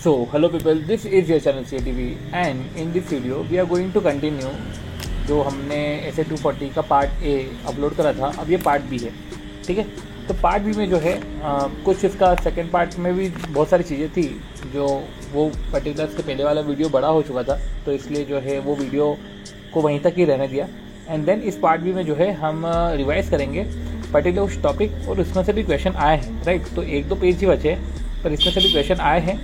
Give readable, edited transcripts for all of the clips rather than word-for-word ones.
So, hello people, this is your channel CATV and in this video we are going to continue जो हमने SA 240 का part A upload करा था, अब ये पार्ट बी है। ठीक है, तो पार्ट बी में जो है कुछ इसका सेकंड पार्ट में भी बहुत सारी चीज़ें थी जो वो पर्टिकुलर के पहले वाला वीडियो बड़ा हो चुका था, तो इसलिए जो है वो वीडियो को वहीं तक ही रहने दिया। एंड देन इस पार्ट बी में जो है हम रिवाइज करेंगे पर्टिकुलर उस टॉपिक और उसमें से भी क्वेश्चन आए हैं, राइट। तो एक दो पेज ही बचे हैं पर इसमें से भी क्वेश्चन आए हैं,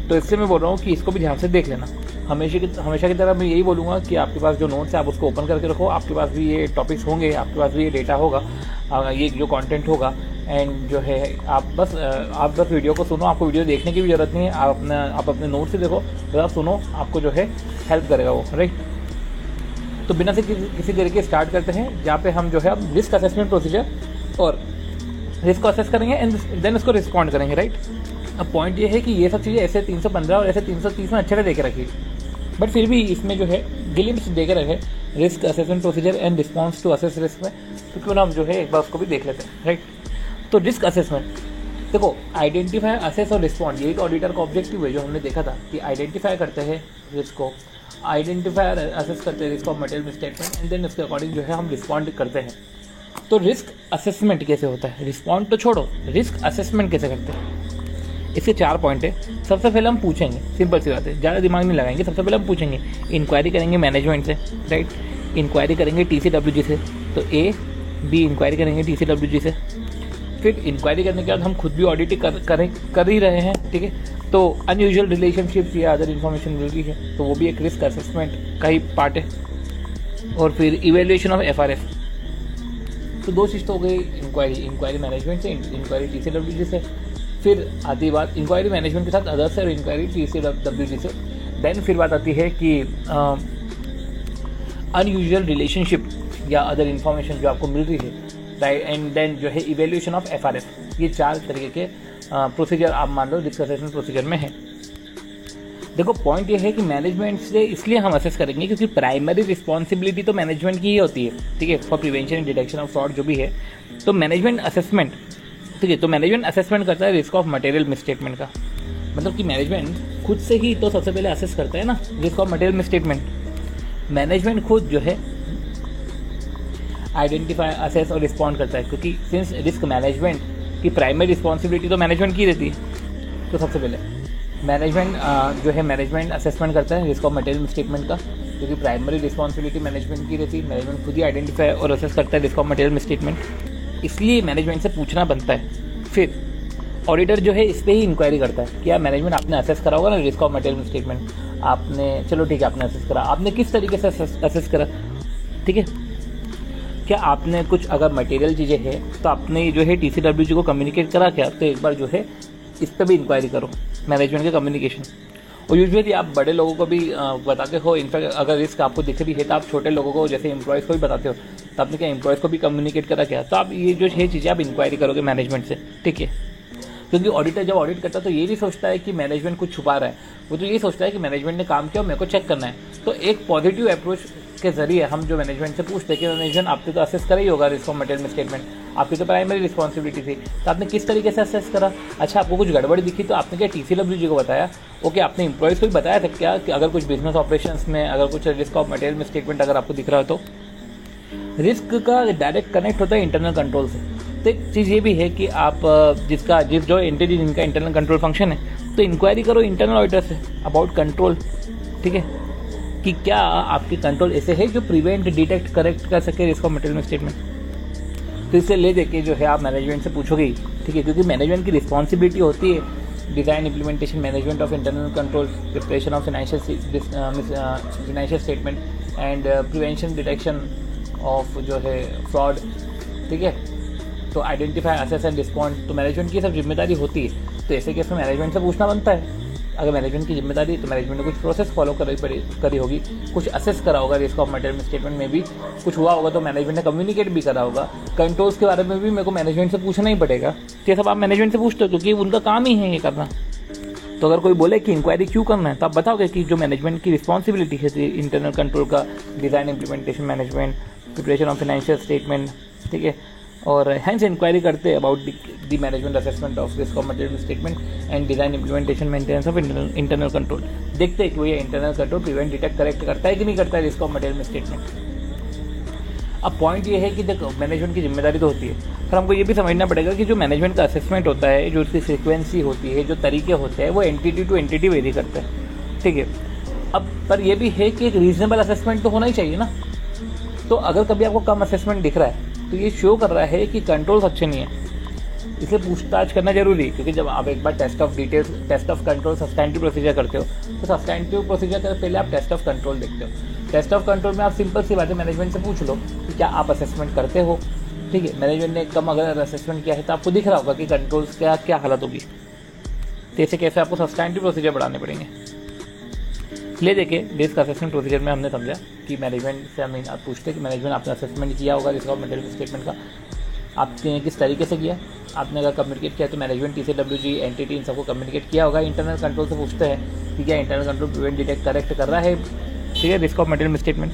तो इसलिए मैं बोल रहा हूँ कि इसको भी ध्यान से देख लेना। हमेशा की तरह मैं यही बोलूँगा कि आपके पास जो नोट्स है आप उसको ओपन करके रखो, आपके पास भी ये टॉपिक्स होंगे, आपके पास भी ये डेटा होगा, ये जो कंटेंट होगा। एंड जो है आप बस वीडियो को सुनो, आपको वीडियो देखने की भी ज़रूरत नहीं है, आप अपने नोट्स से देखो, बस सुनो, आपको जो है हेल्प करेगा वो, राइट। तो बिना से किसी तरीके स्टार्ट करते हैं, जहाँ पे हम जो है अब रिस्क असेसमेंट प्रोसीजर और रिस्क को असेस करेंगे एंड देन उसको रिस्पॉन्ड करेंगे, राइट। अब पॉइंट ये है कि ये सब चीज़ें ऐसे 315 और ऐसे 330 में अच्छे से दे के रखी, बट फिर भी इसमें जो है ग्लिम्स दे के रखे risk assessment procedure and response to assess risk में, तो क्यों ना हम जो है एक बार उसको भी देख लेते हैं, राइट। तो रिस्क असेसमेंट देखो, आइडेंटिफाई, असेस और रिस्पॉन्ड, यही तो ऑडिटर का ऑब्जेक्टिव है जो हमने देखा था कि आइडेंटिफाई करते हैं रिस्क को, आइडेंटिफाई असेस करते हैं risk of material misstatement and then उसके अकॉर्डिंग जो है हम रिस्पॉन्ड करते हैं। तो रिस्क असेसमेंट कैसे होता है, रिस्पॉन्ड तो छोड़ो, रिस्क असेसमेंट कैसे करते हैं, इसके 4 पॉइंट है। सबसे पहले हम पूछेंगे, सिंपल सी बात है, ज़्यादा दिमाग नहीं लगाएंगे। सबसे पहले हम पूछेंगे, इंक्वायरी करेंगे मैनेजमेंट से, राइट। इंक्वायरी करेंगे TCWG से, तो A B इंक्वायरी करेंगे TCWG से। फिर इंक्वायरी करने के बाद हम खुद भी ऑडिट कर ही रहे हैं, ठीक है। तो अनयूजुअल रिलेशनशिप्स या अदर इन्फॉर्मेशन मिल रही है, तो वो भी एक रिस्क असेसमेंट का ही पार्ट है। और फिर इवेल्युएशन ऑफ FRF, तो 2 चीज़ तो हो गई, इंक्वायरी मैनेजमेंट से, इंक्वायरी TCWG से। फिर आती बात इंक्वायरी मैनेजमेंट के साथ अदर से और इंक्वायरी TCWG से। देन फिर बात आती है कि अनयूजुअल रिलेशनशिप या अदर इन्फॉर्मेशन जो आपको मिल रही है, राइट। एंड देन जो है इवेल्यूएशन ऑफ FRF। ये 4 तरीके के प्रोसीजर आप मान लो रिस्क असेसमेंट प्रोसीजर में है। देखो, पॉइंट ये है कि मैनेजमेंट से इसलिए हम असेस करेंगे क्योंकि प्राइमरी रिस्पॉन्सिबिलिटी तो मैनेजमेंट की ही होती है, ठीक है, for prevention and detection of fraud जो भी है। तो मैनेजमेंट असेसमेंट, ठीक है, तो मैनेजमेंट असेसमेंट करता है रिस्क ऑफ मटेरियल मिसस्टेटमेंट का, मतलब कि मैनेजमेंट खुद से ही तो सबसे पहले असेस करता है ना risk of material misstatement. Management खुद जो है आइडेंटिफाई, असेस और रिस्पॉन्ड करता है, क्योंकि सिंस रिस्क मैनेजमेंट की प्राइमरी रिस्पॉन्सिबिलिटी तो मैनेजमेंट की रहती है। तो सबसे पहले मैनेजमेंट जो है मैनेजमेंट असेसमेंट करता है रिस्क ऑफ मटेरियल मिसस्टेटमेंट का, क्योंकि प्राइमरी रिस्पॉन्सिबिलिटी मैनेजमेंट की रहती है। मैनेजमेंट खुद ही आइडेंटिफाई और असेस करता है रिस्क ऑफ मटेरियल मिसस्टेटमेंट, इसलिए मैनेजमेंट से पूछना बनता है। फिर ऑडिटर जो है इस पर ही इंक्वायरी करता है कि यार मैनेजमेंट आपने असेस करा होगा ना रिस्क ऑफ मटेरियल मिसस्टेटमेंट, आपने, चलो ठीक है, आपने असेस करा, आपने किस तरीके से असेस करा, ठीक है। क्या आपने कुछ अगर मटेरियल चीज़ें हैं तो आपने जो है TCWG को कम्युनिकेट करा क्या, तो एक बार जो है इस पर भी इंक्वायरी करो, मैनेजमेंट के कम्युनिकेशन। और यूजुअली आप बड़े लोगों को भी बताते हो, इनफैक्ट अगर रिस्क आपको दिख रही है तो आप छोटे लोगों को, जैसे एम्प्लॉयज़ को भी बताते हो, तो आपने क्या एम्प्लॉयज़ को भी कम्युनिकेट करा क्या, तो आप ये जो है चीज़ें आप इंक्वायरी करोगे मैनेजमेंट से, ठीक है। क्योंकि ऑडिटर जब ऑडिट करता है तो ये नहीं सोचता है कि मैनेजमेंट कुछ छुपा रहा है, वो तो ये सोचता है कि मैनेजमेंट ने काम किया, मेरे को चेक करना है। तो एक पॉजिटिव अप्रोच के जरिए हम जो मैनेजमेंट से पूछते हैं कि मैनेजमेंट आपने तो असेस करा ही होगा रिस्क ऑफ मटेरियल मिसस्टेटमेंट, आपकी तो प्राइमरी रिस्पॉन्सिबिलिटी थी, तो आपने किस तरीके से असेस करा। अच्छा, आपको कुछ गड़बड़ी दिखी तो आपने क्या TCWG को बताया, ओके, आपने एम्प्लॉयज़ को भी बताया था क्या कि अगर कुछ बिजनेस ऑपरेशंस में अगर कुछ रिस्क ऑफ मटेरियल मिसस्टेटमेंट अगर आपको दिख रहा हो तो। रिस्क का डायरेक्ट कनेक्ट होता है इंटरनल कंट्रोल से। तो एक चीज़ ये भी है कि आप जो एंटिटी जिनका इंटरनल कंट्रोल फंक्शन है, तो इंक्वायरी करो internal auditor say about control, ठीक है, कि क्या आपके कंट्रोल ऐसे है जो प्रिवेंट, डिटेक्ट, करेक्ट कर सके रिस्क ऑफ मटेरियल मिसस्टेटमेंट। तो इसे ले देके जो है आप मैनेजमेंट से पूछोगे, ठीक है, क्योंकि मैनेजमेंट की रिस्पॉन्सिबिलिटी होती है design, implementation, management of internal control, preparation of financial statement and prevention, detection of जो है फ्रॉड, ठीक है। तो आइडेंटिफाई, असेस एंड रिस्पॉन्ड, तो मैनेजमेंट की सब जिम्मेदारी होती है। तो ऐसे केस में मैनेजमेंट से पूछना बनता है। अगर मैनेजमेंट की जिम्मेदारी है तो मैनेजमेंट ने कुछ प्रोसेस फॉलो करी होगी, कुछ असेस करा होगा, रिस्क ऑफ मटेरियल मिसस्टेटमेंट में भी कुछ हुआ होगा, तो मैनेजमेंट ने कम्युनिकेट भी करा होगा। कंट्रोल्स के बारे में भी मेरे को मैनेजमेंट से पूछना ही पड़ेगा। तो ये सब आप मैनेजमेंट से पूछते हो क्योंकि उनका काम ही है ये करना। तो अगर कोई बोले कि इंक्वायरी क्यों करना है, तो आप बताओगे कि जो मैनेजमेंट की रिस्पॉन्सिबिलिटी है इंटरनल कंट्रोल का, design, implementation, management, preparation of financial statement, ठीक है, और हैंस इंक्वायरी करते हैं about the management assessment of risk of material statement and design implementation maintenance of internal control. देखते हैं कि वो ये internal control prevent detect correct करता है कि नहीं करता है रिस्क ऑफ मटेरियल स्टेटमेंट। अब पॉइंट ये है कि देखो मैनेजमेंट की जिम्मेदारी तो होती है, पर हमको ये भी समझना पड़ेगा कि जो मैनेजमेंट का असेसमेंट होता है, जो उसकी फ्रीक्वेंसी होती है, जो तरीके होते हैं, वो एंटिटी टू एंटिटी वेरी करते हैं, ठीक है। अब पर ये भी है कि एक रीजनेबल असेसमेंट तो होना ही चाहिए ना। तो अगर कभी आपको कम असेसमेंट दिख रहा है तो ये शो कर रहा है कि कंट्रोल्स अच्छे नहीं है, इसलिए पूछताछ करना जरूरी है। क्योंकि जब आप एक बार test of details, test of control, substantive procedure करते हो तो सब्सटैंटिव प्रोसीजर के पहले आप टेस्ट ऑफ कंट्रोल देखते हो। टेस्ट ऑफ कंट्रोल में आप सिंपल सी बात है मैनेजमेंट से पूछ लो कि क्या आप असेसमेंट करते हो, ठीक है। मैनेजमेंट ने कम अगर असेसमेंट किया है तो आपको दिख रहा होगा कि कंट्रोल्स क्या हालत होगी, तो ऐसे कैसे आपको सब्सटैंटिव प्रोसीजर बढ़ाने पड़ेंगे। ले देखे रिस्क असेसमेंट प्रोसीजर में हमने समझा कि मैनेजमेंट से हम आप पूछते हैं कि मैनेजमेंट आपने असेसमेंट किया होगा रिस्क ऑफ मटेरियल स्टेटमेंट का, आपने किस तरीके से किया। आपने अगर कम्युनिकेट किया तो मैनेजमेंट TCWG एंटिटी इन सबको कम्युनिकेट किया होगा। इंटरनल कंट्रोल से पूछते हैं कि क्या internal control prevent detect correct कर रहा है, ठीक है, रिस्क ऑफ मटेरियल स्टेटमेंट।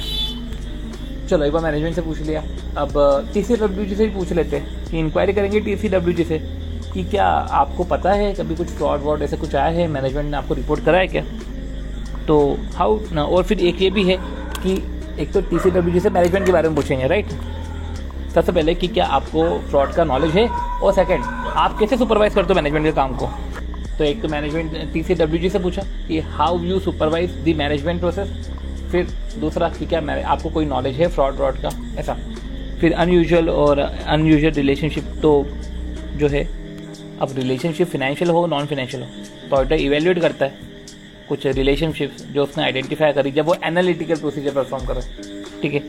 चलो एक बार मैनेजमेंट से पूछ लिया, अब TCWG से ही पूछ लेते हैं कि इंक्वायरी करेंगे TCWG से कि क्या आपको पता है कभी कुछ फ्रॉड वॉड ऐसे कुछ आया है, मैनेजमेंट ने आपको रिपोर्ट करा है क्या। तो हाउ ना, और फिर एक ये भी है कि एक तो TCWG से मैनेजमेंट के बारे में पूछेंगे, राइट। सबसे पहले कि क्या आपको फ्रॉड का नॉलेज है, और सेकंड आप कैसे सुपरवाइज करते हो मैनेजमेंट के काम को। तो एक तो मैनेजमेंट TCWG से पूछा कि how you supervise the management process, फिर दूसरा कि क्या आपको कोई नॉलेज है फ्रॉड का, ऐसा। फिर अनयूजुअल रिलेशनशिप, तो जो है अब रिलेशनशिप फिनेंशियल हो नॉन फिनेंशियल हो तो ऑडिटर इवेल्युएट करता है कुछ रिलेशनशिप्स जो उसने आइडेंटिफाई करी जब वो एनालिटिकल प्रोसीजर परफॉर्म करे, ठीक है।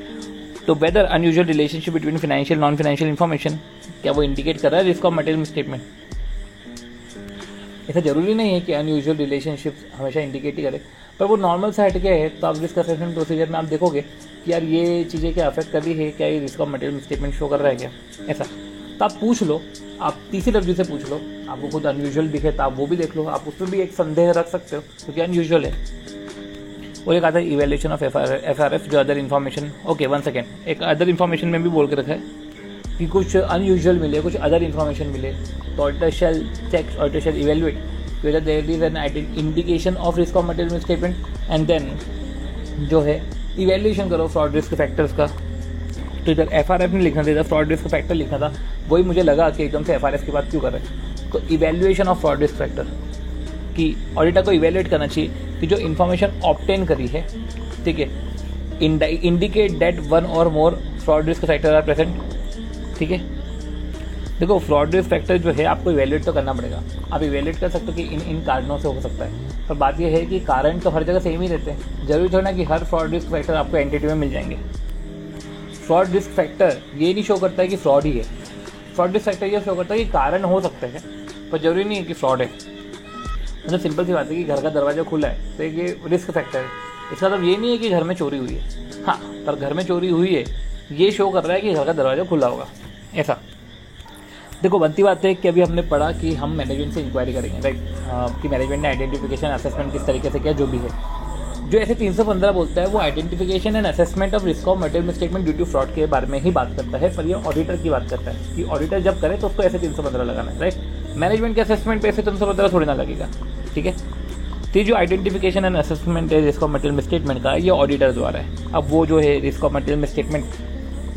तो whether unusual relationship between financial non financial information, क्या वो इंडिकेट कर रहा है रिस्क ऑफ मटेरियल स्टेटमेंट। ऐसा जरूरी नहीं है कि अनयूजुअल रिलेशनशिप हमेशा इंडिकेट ही करे, पर वो नॉर्मल से हटके है तो आप रिस्क असेसमेंट प्रोसीजर में आप देखोगे कि यार ये चीज़ें क्या अफेक्ट कर रही है, क्या ये risk of material statement show कर रहा है क्या, ऐसा। तो आप पूछ लो, आप TCWG से पूछ लो, आपको खुद अनयूजुअल दिखे तो आप वो भी देख लो, आप उसमें भी एक संदेह रख सकते हो क्योंकि अनयूजुअल है। और एक आता है इवेल्यूशन ऑफ FRF जो अदर इन्फॉर्मेशन, ओके 1 सेकेंड, एक अदर इन्फॉर्मेशन में भी बोल के रखा है कि कुछ अनयूजुअल मिले, कुछ अदर इन्फॉर्मेशन मिले तो auditor shall check, auditor shall evaluate whether there is an indication of risk of material misstatement and then जो है इवेल्यूएशन करो फ्रॉड रिस्क फैक्टर्स का। तो इधर FRF नहीं लिखना था, इधर फ्रॉड रिस्क फैक्टर लिखना था, वही मुझे लगा कि एकदम से FRF की बात क्यों कर रहे हैं। तो evaluation of fraud risk factor कि ऑडिटर को इवेल्युएट करना चाहिए कि जो इन्फॉर्मेशन ऑब्टेन करी है, ठीक है, indicate that 1 or more fraud risk factor are present, ठीक है। देखो फ्रॉड रिस्क फैक्टर जो है आपको इवेल्युएट तो करना पड़ेगा, आप इवेल्युएट कर सकते हो कि इन कारणों से हो सकता है, पर बात यह है कि कारण तो हर जगह सेम ही रहते हैं, जरूरी थोड़ा ना कि हर फ्रॉड रिस्क फैक्टर आपको एंटिटी में मिल जाएंगे। फ्रॉड रिस्क फैक्टर ये नहीं शो करता है कि फ्रॉड ही है, फ्रॉड रिस्क फैक्टर ये शो करता है कि कारण हो सकते हैं पर जरूरी नहीं है कि फ्रॉड है। मतलब सिंपल सी बात है कि घर का दरवाजा खुला है तो ये रिस्क फैक्टर है, इसका मतलब ये नहीं है कि घर में चोरी हुई है, हाँ पर घर में चोरी हुई है ये शो कर रहा है कि घर का दरवाजा खुला होगा, ऐसा। देखो बनती बात है कि अभी हमने पढ़ा कि हम मैनेजमेंट से इंक्वायरी करेंगे, राइट, कि मैनेजमेंट ने आइडेंटिफिकेशन असेसमेंट किस तरीके से किया, जो भी है। जो ऐसे 315 बोलता है वो identification and assessment of risk of material statement due to fraud के बारे में ही बात करता है, पर ये ऑडिटर की बात करता है कि ऑडिटर जब करे तो उसको ऐसे 315 लगाना है, राइट। मैनेजमेंट के असेसमेंट पे ऐसे 315 थोड़ी ना लगेगा, ठीक है। तो जो आइडेंटिफिकेशन एंड असेसमेंट है रिस्क ऑफ मटेरियल स्टेटमेंट का, ये ऑडिटर द्वारा है। अब वो जो है रिस्क ऑफ मटेरियल स्टेटमेंट,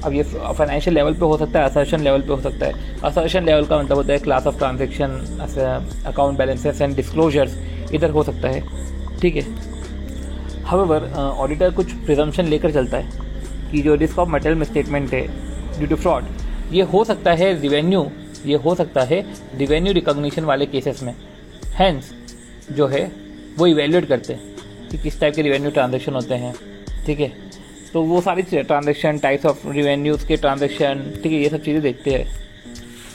अब ये फाइनेंशियल लेवल पे हो सकता है, असर्शन लेवल पे हो सकता है। असर्शन लेवल का मतलब होता है class of transaction, account balances and disclosures, इधर हो सकता है, ठीक है। हाउएवर ऑडिटर कुछ प्रिजम्पशन लेकर चलता है कि जो रिस्क ऑफ मटेरियल स्टेटमेंट है ड्यू टू फ्रॉड, ये हो सकता है रिवेन्यू, ये हो सकता है रिवेन्यू रिकॉग्निशन वाले केसेस में। हैंस जो है वो इवेल्युएट करते हैं कि किस टाइप के रिवेन्यू ट्रांजैक्शन होते हैं, ठीक है। तो वो सारी ट्रांजैक्शन, टाइप्स ऑफ रिवेन्यूज़ के ट्रांजैक्शन, ठीक है, ये सब चीज़ें देखते हैं।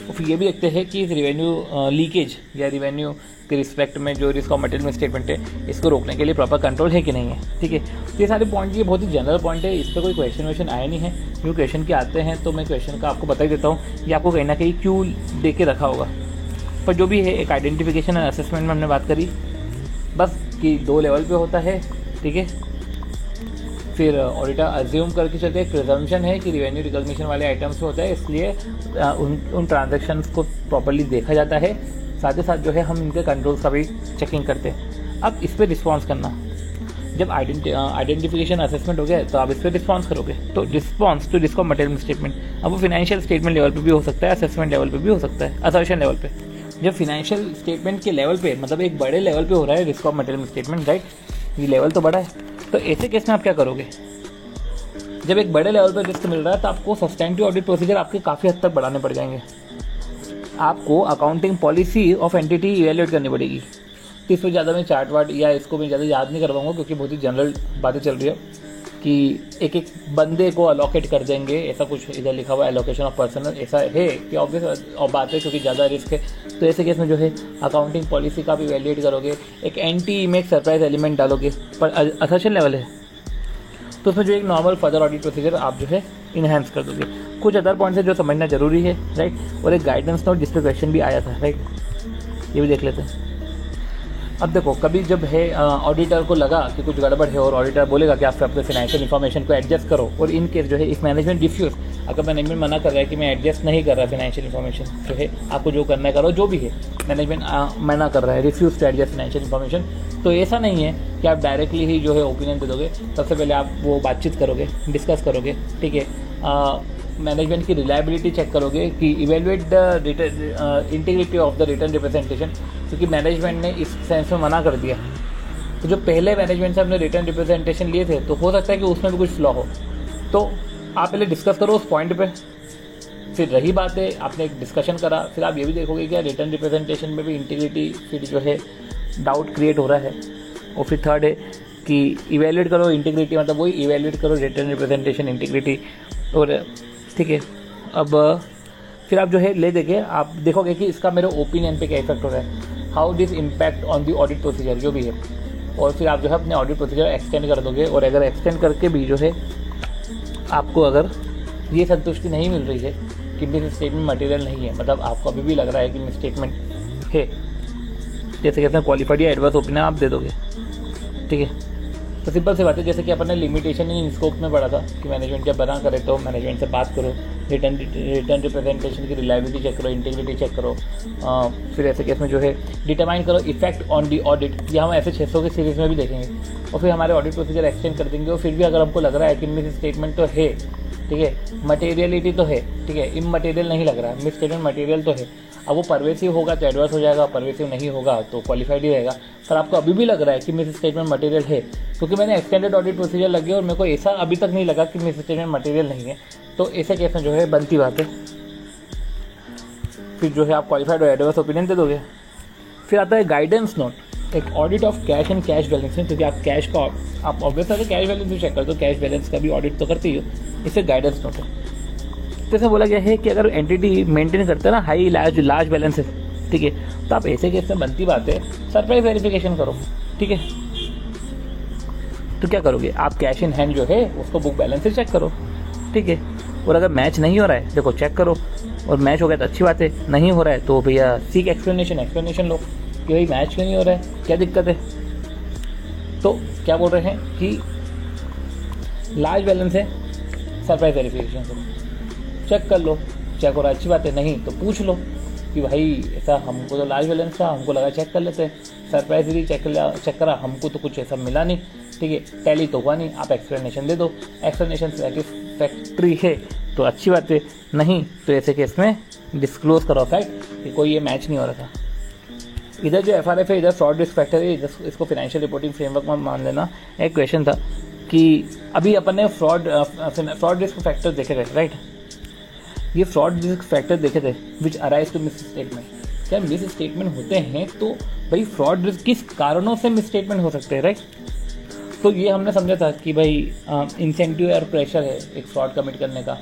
और फिर ये भी देखते हैं कि रिवेन्यू लीकेज या रिवेन्यू के रिस्पेक्ट में जो रिस्क ऑफ मटेरियल स्टेटमेंट है इसको रोकने के लिए प्रॉपर कंट्रोल है कि नहीं है, ठीक है। तो ये सारे पॉइंट, ये बहुत ही जनरल पॉइंट है, इस पर कोई क्वेश्चन आया नहीं है। जो क्वेश्चन के आते हैं तो मैं क्वेश्चन का आपको बता ही देता हूँ, ये आपको कहीं ना कहीं क्यों दे के रखा होगा। पर जो भी है एक आइडेंटिफिकेशन एंड असेसमेंट में हमने बात करी बस कि 2 लेवल पे होता है, ठीक है। फिर ऑडिटर अज्यूम करके चलते हैं, प्रिजम्पशन है कि रिवेन्यू रिकॉग्निशन वाले आइटम्स होता है, इसलिए उन ट्रांजैक्शंस को प्रॉपर्ली देखा जाता है। साथ ही साथ जो है हम इनके कंट्रोल्स का भी चेकिंग करते हैं। अब इस पर रिस्पॉन्स करना, जब आइडेंटिफिकेशन असेसमेंट हो गया तो आप इस पर रिस्पॉन्स करोगे। तो response to risk of material statement, अब वो फाइनेंशियल स्टेटमेंट लेवल पे भी हो सकता है, असेसमेंट लेवल पे भी हो सकता है, असर्शन लेवल पे। जब फाइनेंशियल स्टेटमेंट के लेवल पे, मतलब एक बड़े लेवल पे हो रहा है risk of material statement, right, ये लेवल तो बड़ा है, तो ऐसे केस में आप क्या करोगे? जब एक बड़े लेवल पर रिस्क मिल रहा है तो आपको सब्सटेंटिव ऑडिट प्रोसीजर आपके काफ़ी हद तक बढ़ाने पड़ जाएंगे। आपको accounting policy of entity evaluate करनी पड़ेगी। तो इस पर ज़्यादा मैं चार्ट वार्ट या इसको मैं ज़्यादा याद नहीं करवाऊंगा, क्योंकि बहुत ही जनरल बातें चल रही है कि एक एक बंदे को अलोकेट कर देंगे, ऐसा कुछ इधर लिखा हुआ एलोकेशन ऑफ पर्सनल, ऐसा है कि ऑब्वियस और बात है, क्योंकि ज़्यादा रिस्क है। तो ऐसे केस में जो है अकाउंटिंग पॉलिसी का भी इवैल्यूएट करोगे, एक एंटी इमेज सरप्राइज एलिमेंट डालोगे, पर असर्शन लेवल है तो उसमें जो एक नॉर्मल फर्दर ऑडिट प्रोसीजर आप जो है इनहेंस कर दोगे। कुछ अदर पॉइंट्स है जो समझना जरूरी है, राइट, और एक गाइडेंस नोट जिस पर क्वेश्चन भी आया था, राइट, ये भी देख लेते हैं। अब देखो, कभी जब है ऑडिटर को लगा कि कुछ गड़बड़ है और ऑडिटर बोलेगा कि आप अपने फाइनेंशियल इन्फॉर्मेशन को एडजस्ट करो, और इन केस जो है इस मैनेजमेंट डिफ्यूज, अगर मैनेजमेंट मना कर रहा है कि मैं एडजस्ट नहीं कर रहा फाइनेंशियल इन्फॉर्मेशन, जो है आपको जो करना है करो, जो भी है मैनेजमेंट मना कर रहा है, refuse to adjust financial information, तो ऐसा नहीं है कि आप डायरेक्टली ही जो है ओपिनियन दे दोगे। सबसे पहले आप वो बातचीत करोगे, डिस्कस करोगे, ठीक है, मैनेजमेंट की रिलायबिलिटी चेक करोगे कि evaluate the integrity of the written representation, क्योंकि मैनेजमेंट ने इस सेंस में मना कर दिया। तो जो पहले मैनेजमेंट से अपने रिटर्न रिप्रेजेंटेशन लिए थे, तो हो सकता है कि उसमें भी कुछ फ्लॉ हो, तो आप पहले डिस्कस करो उस पॉइंट पे। फिर रही बात है, आपने एक डिस्कशन करा, फिर आप ये भी देखोगे कि रिटर्न रिप्रेजेंटेशन में भी इंटीग्रिटी फिर जो है डाउट क्रिएट हो रहा है। और फिर थर्ड है कि इवेल्युएट करो इंटीग्रिटी, मतलब वही इवेल्युएट करो रिटर्न रिप्रेजेंटेशन इंटीग्रिटी, और ठीक है। अब फिर आप जो है ले देके आप देखोगे कि इसका मेरे ओपिनियन पे क्या इफेक्ट हो रहा है, how this impact on the audit procedure जो भी है, और फिर आप जो है अपने ऑडिट प्रोसीजर एक्सटेंड कर दोगे। और अगर एक्सटेंड करके भी जो है आपको अगर ये संतुष्टि नहीं मिल रही है कि मिस स्टेटमेंट मटेरियल नहीं है, मतलब आपको अभी भी लग रहा है कि मिस स्टेटमेंट है, जैसे कहते हैं क्वालिफाइड या एडवर्स ओपिनियन आप दे दोगे, ठीक है। तो सिंपल सी बात है, जैसे कि अपन ने लिमिटेशन इन स्कोप में पढ़ा था कि मैनेजमेंट जब बना करे तो मैनेजमेंट से बात करो, रिटर्न रिप्रेजेंटेशन की रिलायबिलिटी चेक करो, इंटीग्रिटी चेक करो, फिर ऐसे केस में जो है डिटरमाइन करो इफेक्ट ऑन दी ऑडिट, या हम ऐसे 600 की सीरीज़ में भी देखेंगे। और फिर हमारे ऑडिट प्रोसीजर एक्सटेंड कर देंगे, और फिर भी अगर हमको लग रहा है कि मिस स्टेटमेंट तो है, ठीक है, मटेरियलिटी तो है, ठीक है, इमटेरियल नहीं लग रहा है, मिस स्टेटमेंट मटेरियल तो है। अब वो परवेसिव होगा तो एडवर्स हो जाएगा, परवेसिव नहीं होगा तो क्वालिफाइड ही रहेगा। पर आपको अभी भी लग रहा है कि मिस स्टेटमेंट मटेरियल है, क्योंकि मैंने एक्सटेंडेड ऑडिट प्रोसीजर लगी और मेरे को ऐसा अभी तक नहीं लगा कि मिस स्टेटमेंट मटेरियल नहीं है, तो ऐसे केस में जो है बनती बात है, फिर जो है आप क्वालिफाइड और एडवर्स ओपिनियन दे दोगे। फिर आता है गाइडेंस नोट, एक audit of cash and cash balance में, क्योंकि आप कैश का आप ऑब्वियसली कैश बैलेंस भी चेक करते हो, कैश बैलेंस का भी ऑडिट तो करते ही हो, इससे गाइडेंस नोट है। तो ऐसा बोला गया है कि अगर एंटिटी मेंटेन करते हैं ना हाई लार्ज बैलेंस है, ठीक है, तो आप ऐसे केस में बनती बात है सरप्राइज वेरिफिकेशन करो, ठीक है। तो क्या करोगे आप, कैश इन हैंड जो है उसको बुक बैलेंस से चेक करो, ठीक है। और अगर मैच नहीं हो रहा है, देखो चेक करो, और मैच हो गया तो अच्छी बात है, नहीं हो रहा है तो भैया सीक एक्सप्लेनेशन लो कि भाई मैच क्यों नहीं हो रहा है, क्या दिक्कत है। तो क्या बोल रहे हैं कि लार्ज बैलेंस है, सरप्राइज वेरिफिकेशन करो, चेक कर लो, चेक हो रहा है अच्छी बात है, नहीं तो पूछ लो कि भाई ऐसा हमको तो लार्ज बैलेंस था, हमको लगा चेक कर लेते हैं, सरप्राइजली चेक करा, हमको तो कुछ ऐसा मिला नहीं, ठीक है, टैली तो हुआ नहीं, आप एक्सप्लेनेशन दे दो, एक्सप्लेनेशन सेटिस्फैक्ट्री है तो अच्छी बात है, नहीं तो ऐसे केस में डिस्क्लोज करो फैक्ट कि कोई ये मैच नहीं हो रहा था। इधर जो FRF है, इधर फ्रॉड रिस्क फैक्टर है, इसको फाइनेंशियल रिपोर्टिंग फ्रेमवर्क में मान लेना। एक क्वेश्चन था कि अभी अपन ने फ्रॉड रिस्क फैक्टर देखे थे, राइट, ये फ्रॉड रिस्क फैक्टर देखे थे which arise to misstatement. क्या मिस स्टेटमेंट होते हैं तो भाई फ्रॉड रिस्क किस कारणों से मिस स्टेटमेंट हो सकते हैं, राइट। तो ये हमने समझा था कि भाई इंसेंटिव और प्रेशर है एक फ्रॉड कमिट करने का,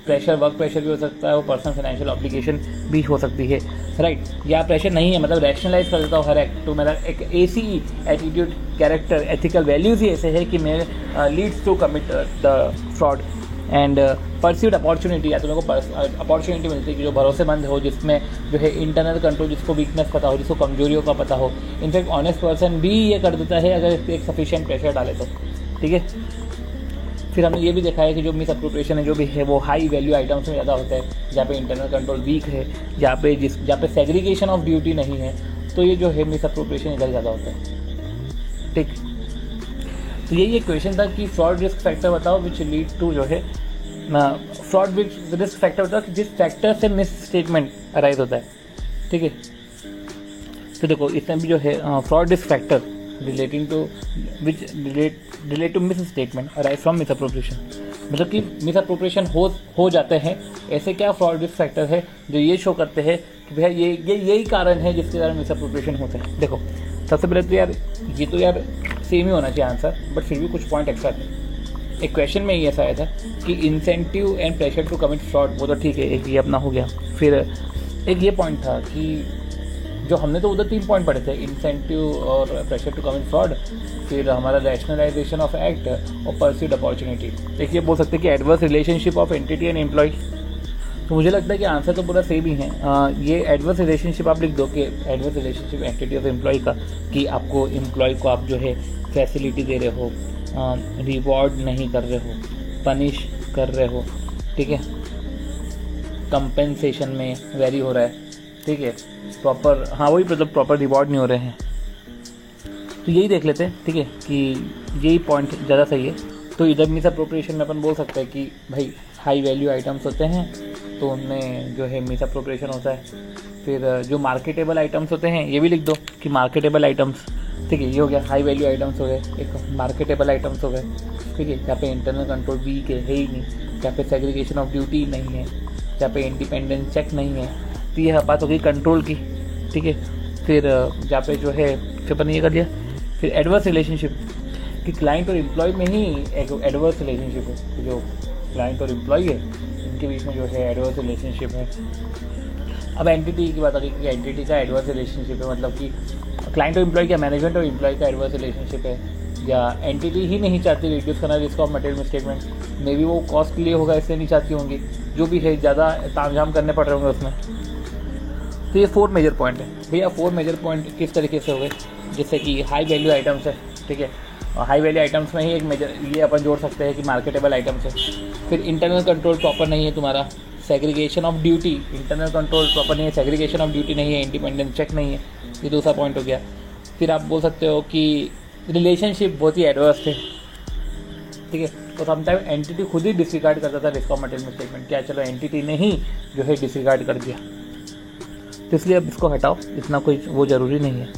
प्रेशर वर्क प्रेशर भी हो सकता है, वो पर्सनल फाइनेंशियल ऑब्लिगेशन भी हो सकती है, राइट। या प्रेशर नहीं है, मतलब रैशनलाइज कर देता हूँ हर एक्ट, तो मेरा एक ACE attitude character ethical values ही ऐसे है कि मैं leads to commit the fraud and pursued opportunity, या तो मेरे को अपॉर्चुनिटी मिलती है कि जो भरोसेमंद हो, जिसमें जो है इंटरनल कंट्रोल, जिसको वीकनेस पता हो, जिसको कमजोरियों का पता हो। इनफैक्ट ऑनेस्ट पर्सन भी ये कर देता है अगर एक सफिशिएंट प्रेशर डाले तो, ठीक है। फिर हमने ये भी देखा है कि जो मिस अप्रोप्रिएशन है जो भी है वो हाई वैल्यू आइटम्स में ज़्यादा होता है, जहाँ पे इंटरनल कंट्रोल वीक है, जहाँ पे सेग्रीगेशन ऑफ ड्यूटी नहीं है, तो ये जो है मिस अप्रोप्रिएशन इधर ज़्यादा होता है। ठीक, तो यही एक क्वेश्चन था कि फ्रॉड रिस्क फैक्टर बताओ विच लीड टू जो है फ्रॉड रिस्क फैक्टर बताओ कि जिस फैक्टर से मिस स्टेटमेंट अराइज होता है। ठीक है, तो देखो इसमें भी जो है fraud risk factor relating to which relate to misstatement arise from misappropriation, मतलब कि मिस अप्रोप्रिएशन हो जाते हैं। ऐसे क्या फ्रॉड रिस्क फैक्टर है जो ये शो करते हैं कि भैया ये यही कारण है जिसके कारण मिस अप्रोप्रिएशन होता है। देखो सबसे पहले तो यार ये तो यार सेम ही होना चाहिए आंसर, बट फिर भी कुछ पॉइंट एक्स्ट्रा थे। एक क्वेश्चन में ये ऐसा आया था कि incentive and pressure to commit fraud, वो तो ठीक है, एक ये अपना हो गया। फिर एक ये पॉइंट था कि जो हमने तो उधर 3 पॉइंट पढ़े थे, इंसेंटिव और प्रेशर टू कमिट फ्रॉड, फिर हमारा रैशनलाइजेशन ऑफ एक्ट और परस्यूड अपॉर्चुनिटी। एक ये बोल सकते हैं कि adverse relationship of entity and employ. तो मुझे लगता है कि आंसर तो पूरा सेम ही है। ये एडवर्स रिलेशनशिप आप लिख दो कि adverse relationship entity of employ का, कि आपको एम्प्लॉय को आप जो है फैसिलिटी दे रहे हो, रिवॉर्ड नहीं कर रहे हो, पनिश कर रहे हो। ठीक है, कंपेंसेशन में वेरी हो रहा है। ठीक है, प्रॉपर, हाँ वही मतलब प्रॉपर रिवॉर्ड नहीं हो रहे हैं। तो यही देख लेते हैं। ठीक है, कि यही पॉइंट ज़्यादा सही है। तो इधर मिस अप्रोप्रिएशन में अपन बोल सकते हैं कि भाई हाई वैल्यू आइटम्स होते हैं तो उनमें जो है मिस अप्रोप्रिएशन होता है। फिर जो मार्केटेबल आइटम्स होते हैं ये भी लिख दो कि मार्केटेबल आइटम्स। ठीक है, ये हो गया हाई वैल्यू आइटम्स हो गए, एक मार्केटेबल आइटम्स हो गए। ठीक है, जहाँ पे इंटरनल कंट्रोल वीक है ही नहीं, जहाँ पे सेग्रीगेशन ऑफ ड्यूटी नहीं है, जहाँ पे इंडिपेंडेंट चेक नहीं है। तो ये बात हो गई कंट्रोल की। ठीक है, फिर जहाँ पे जो है फिर अपन ये कर लिया। फिर एडवर्स रिलेशनशिप कि क्लाइंट और एम्प्लॉय में ही एक एडवर्स रिलेशनशिप है, जो क्लाइंट और एम्प्लॉय है इनके बीच में जो है एडवर्स रिलेशनशिप है। अब एंटिटी की बात आ गई कि एंटिटी का एडवर्स रिलेशनशिप है, मतलब कि क्लाइंट और एम्प्लॉय का, मैनेजमेंट और एम्प्लॉय का एडवर्स रिलेशनशिप है, या एंटिटी ही नहीं चाहती रिड्यूस करना risk of material misstatement, may be वो कॉस्ट के लिए होगा इसलिए नहीं चाहती होंगी, जो भी है ज़्यादा तामझाम करने पड़ रहे होंगे उसमें। तो ये 4 मेजर पॉइंट है भैया। 4 मेजर पॉइंट किस तरीके से हो गए, जैसे कि हाई वैल्यू आइटम्स है। ठीक है, हाई वैल्यू आइटम्स में ही एक मेजर ये अपन जोड़ सकते हैं कि मार्केटेबल आइटम्स है। फिर इंटरनल कंट्रोल प्रॉपर नहीं है तुम्हारा, segregation of duty, internal control proper नहीं है, सेग्रीगेशन ऑफ ड्यूटी नहीं है, इंडिपेंडेंट चेक नहीं है, ये दूसरा पॉइंट हो गया। फिर आप बोल सकते हो कि रिलेशनशिप बहुत ही एडवर्स है। ठीक है, तो समटाइम एंटिटी खुद ही डिसरिगार्ड करता था रिस्क ऑफ मटेरियल मिसस्टेटमेंट, क्या चलो एंटिटी ने ही जो है डिसरिगार्ड कर दिया, तो इसलिए अब इसको हटाओ, इतना कोई वो ज़रूरी नहीं है।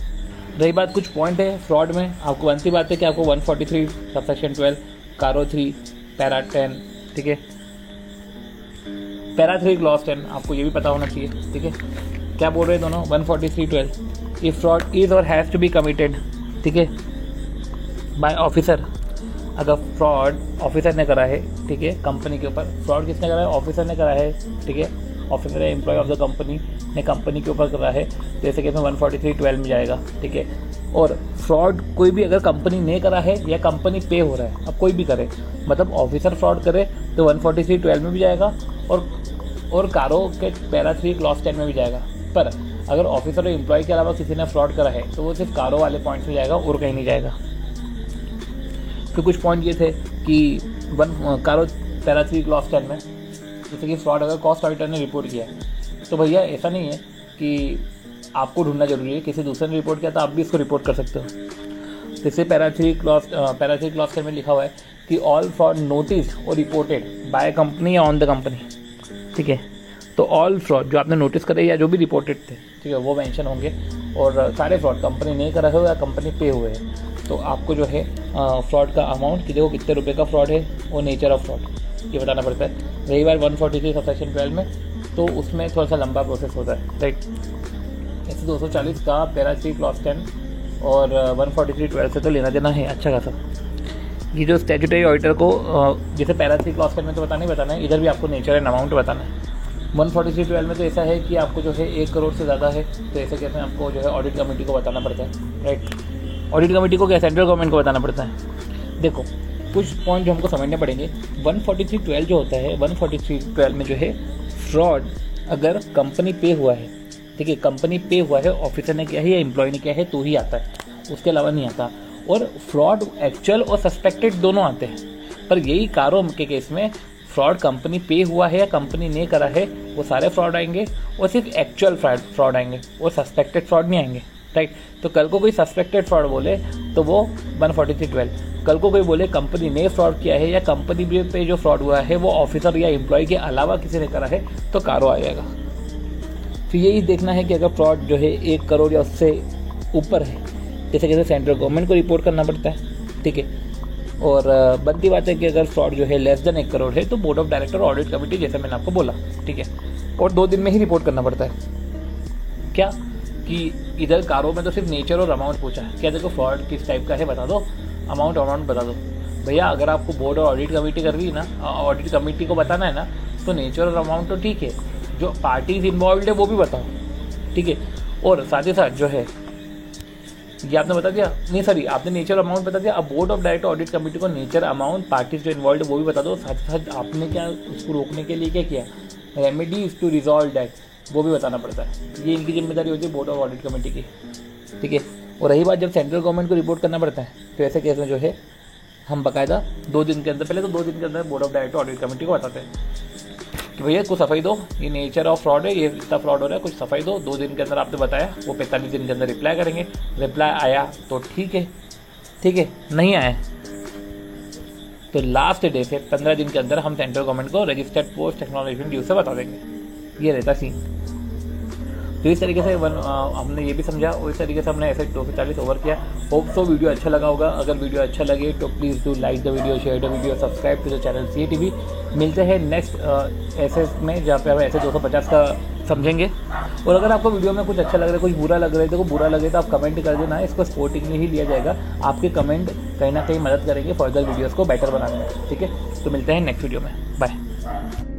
रही बात कुछ पॉइंट है फ्रॉड में, आपको बनती बात है कि आपको 143 सबसेक्शन 12 कारो 3 पैरा 10, ठीक है, पैरा 3 क्लॉज 10 आपको ये भी पता होना चाहिए। ठीक है, क्या बोल रहे हैं दोनों, 143-12 इफ फ्रॉड इज और हैज़ टू बी कमिटेड, ठीक है, बाय ऑफिसर। अगर फ्रॉड ऑफिसर ने करा है, ठीक है, कंपनी के ऊपर फ्रॉड किसने करा है, ऑफिसर ने करा है। ठीक है, ऑफिसर है, एम्प्लॉय ऑफ द कंपनी ने कंपनी के ऊपर करा है, जैसे कि इसमें 143-12 में जाएगा। ठीक है, और फ्रॉड कोई भी अगर कंपनी ने करा है या कंपनी पे हो रहा है, अब कोई भी करे, मतलब ऑफिसर फ्रॉड करे तो 143-12 में भी जाएगा और कारो के पैरा 3 क्लॉज 10 में भी जाएगा। पर अगर ऑफिसर और एम्प्लॉय के अलावा किसी ने फ्रॉड करा है तो वो सिर्फ कारो वाले पॉइंट में जाएगा और कहीं नहीं जाएगा। तो कुछ पॉइंट ये थे कि कारो पैरा 3 क्लॉज 10 में जैसे कि फ्रॉड अगर कॉस्ट ऑडिटर ने रिपोर्ट किया है तो भैया ऐसा नहीं है कि आपको ढूंढना जरूरी है, किसी दूसरे ने रिपोर्ट किया तो आप भी इसको रिपोर्ट कर सकते हो। जैसे पैरा 3 क्लॉज 10 में लिखा हुआ है कि ऑल फ्रॉड नोटिस और रिपोर्टेड बाय कंपनी या ऑन द कंपनी। ठीक है, तो ऑल फ्रॉड जो आपने नोटिस करे या जो भी रिपोर्टेड थे, ठीक है, वो मेंशन होंगे, और सारे फ्रॉड कंपनी नहीं करा हो या कंपनी पे हुए हैं तो आपको जो है फ्रॉड का अमाउंट कि देखो कितने रुपए का फ्रॉड है और नेचर ऑफ फ्रॉड ये बताना पड़ता है। रही बार 143 सबसेक्शन 12 में तो उसमें थोड़ा सा लंबा प्रोसेस होता है, राइट। ऐसे 240 का पैरा 3 क्लॉज 10 और 143-12 से तो लेना देना है अच्छा खासा। ये जो स्टैट्यूटरी ऑडिटर को जैसे पैरा 3 क्लॉज 10 में तो बताना है, इधर भी आपको नेचर एंड अमाउंट बताना है। 143-12 में तो ऐसा है कि आपको जो है 1 करोड़ से ज़्यादा है तो ऐसे कैसे आपको जो है ऑडिट कमेटी को बताना पड़ता है, राइट। ऑडिट कमेटी को क्या, सेंट्रल गवर्नमेंट को बताना पड़ता है। देखो कुछ पॉइंट जो हमको समझने पड़ेंगे। 143-12 जो होता है, 143-12 में जो है फ्रॉड अगर कंपनी पे हुआ है, ठीक है, कंपनी पे हुआ है, ऑफिसर ने किया है या एम्प्लॉय ने किया है तो ही आता है, उसके अलावा नहीं आता। और फ्रॉड एक्चुअल और सस्पेक्टेड दोनों आते हैं। पर यही कारों के केस में फ्रॉड कंपनी पे हुआ है या कंपनी ने करा है, वो सारे फ्रॉड आएंगे और सिर्फ एक्चुअल फ्रॉड आएंगे और सस्पेक्टेड फ्रॉड नहीं आएंगे, राइट। तो कल को कोई सस्पेक्टेड फ्रॉड बोले तो वो 143(12), कल को कोई बोले कंपनी ने फ्रॉड किया है या कंपनी पे जो फ्रॉड हुआ है वो ऑफिसर या एम्प्लॉय के अलावा किसी ने करा है, तो कारो आ जाएगा। तो यही देखना है कि अगर फ्रॉड जो है 1 करोड़ या उससे ऊपर है, जैसे कैसे सेंट्रल गवर्नमेंट को रिपोर्ट करना पड़ता है, ठीक है। और बनती बात है कि अगर फ्रॉड जो है लेस देन 1 करोड़ है तो board of director audit committee, जैसे मैंने आपको बोला, ठीक है, और 2 दिन में ही रिपोर्ट करना पड़ता है। क्या कि इधर कारों में तो सिर्फ नेचर और अमाउंट पूछा है, क्या देखो फ्रॉड किस टाइप का है बता दो, अमाउंट बता दो। भैया अगर आपको बोर्ड और ऑडिट कमेटी कर रही है ना, ऑडिट कमेटी को बताना है ना, तो नेचर और अमाउंट तो ठीक है, जो पार्टीज इन्वॉल्व है वो भी बताओ, ठीक है। और साथ ही साथ जो है ये आपने बता दिया, नहीं सॉरी आपने नेचर अमाउंट बता दिया, अब board of director audit committee को नेचर अमाउंट पार्टीज जो इन्वॉल्व है वो भी बता दो। साथ ही साथ आपने क्या उसको रोकने के लिए क्या किया, रेमेडीज टू रिजॉल्व दैट, वो भी बताना पड़ता है। ये इनकी जिम्मेदारी होती है बोर्ड ऑफ ऑडिट कमेटी की, ठीक है। और रही बात जब सेंट्रल गवर्नमेंट को रिपोर्ट करना पड़ता है, तो ऐसे केस में जो है हम बाकायदा 2 दिन के अंदर, पहले तो 2 दिन के अंदर board of director audit committee को बताते हैं कि भैया कुछ सफाई दो, ये नेचर ऑफ फ्रॉड है, ये इतना फ्रॉड हो रहा है, कुछ सफाई दो। 2 दिन के अंदर आपने बताया, वो 45 दिन के अंदर रिप्लाई करेंगे। रिप्लाई आया तो ठीक है, नहीं आया तो लास्ट डे से 15 दिन के अंदर हम सेंट्रल गवर्नमेंट को रजिस्टर्ड पोस्ट एक्नॉलेजमेंट ड्यू से बता देंगे। ये रहता सीन। तो इस तरीके से हमने ये भी समझा और इस तरीके से हमने ऐसे 240 ओवर किया। होप सो वीडियो अच्छा लगा होगा। अगर वीडियो अच्छा लगे तो please do like the video, share the video, subscribe to the channel CATV। मिलते हैं नेक्स्ट ऐसे में जहाँ पे हम ऐसे 250 का समझेंगे। और अगर आपको वीडियो में कुछ अच्छा लग रहा है, कुछ बुरा लग रहा है, तो बुरा लगे तो आप कमेंट कर देना, इसको स्पोर्टिंगली ही लिया जाएगा। आपके कमेंट कहीं ना कहीं मदद करेंगे फर्दर वीडियोज़ को बेटर बनाने में, ठीक है। तो मिलते हैं नेक्स्ट वीडियो में, बाय।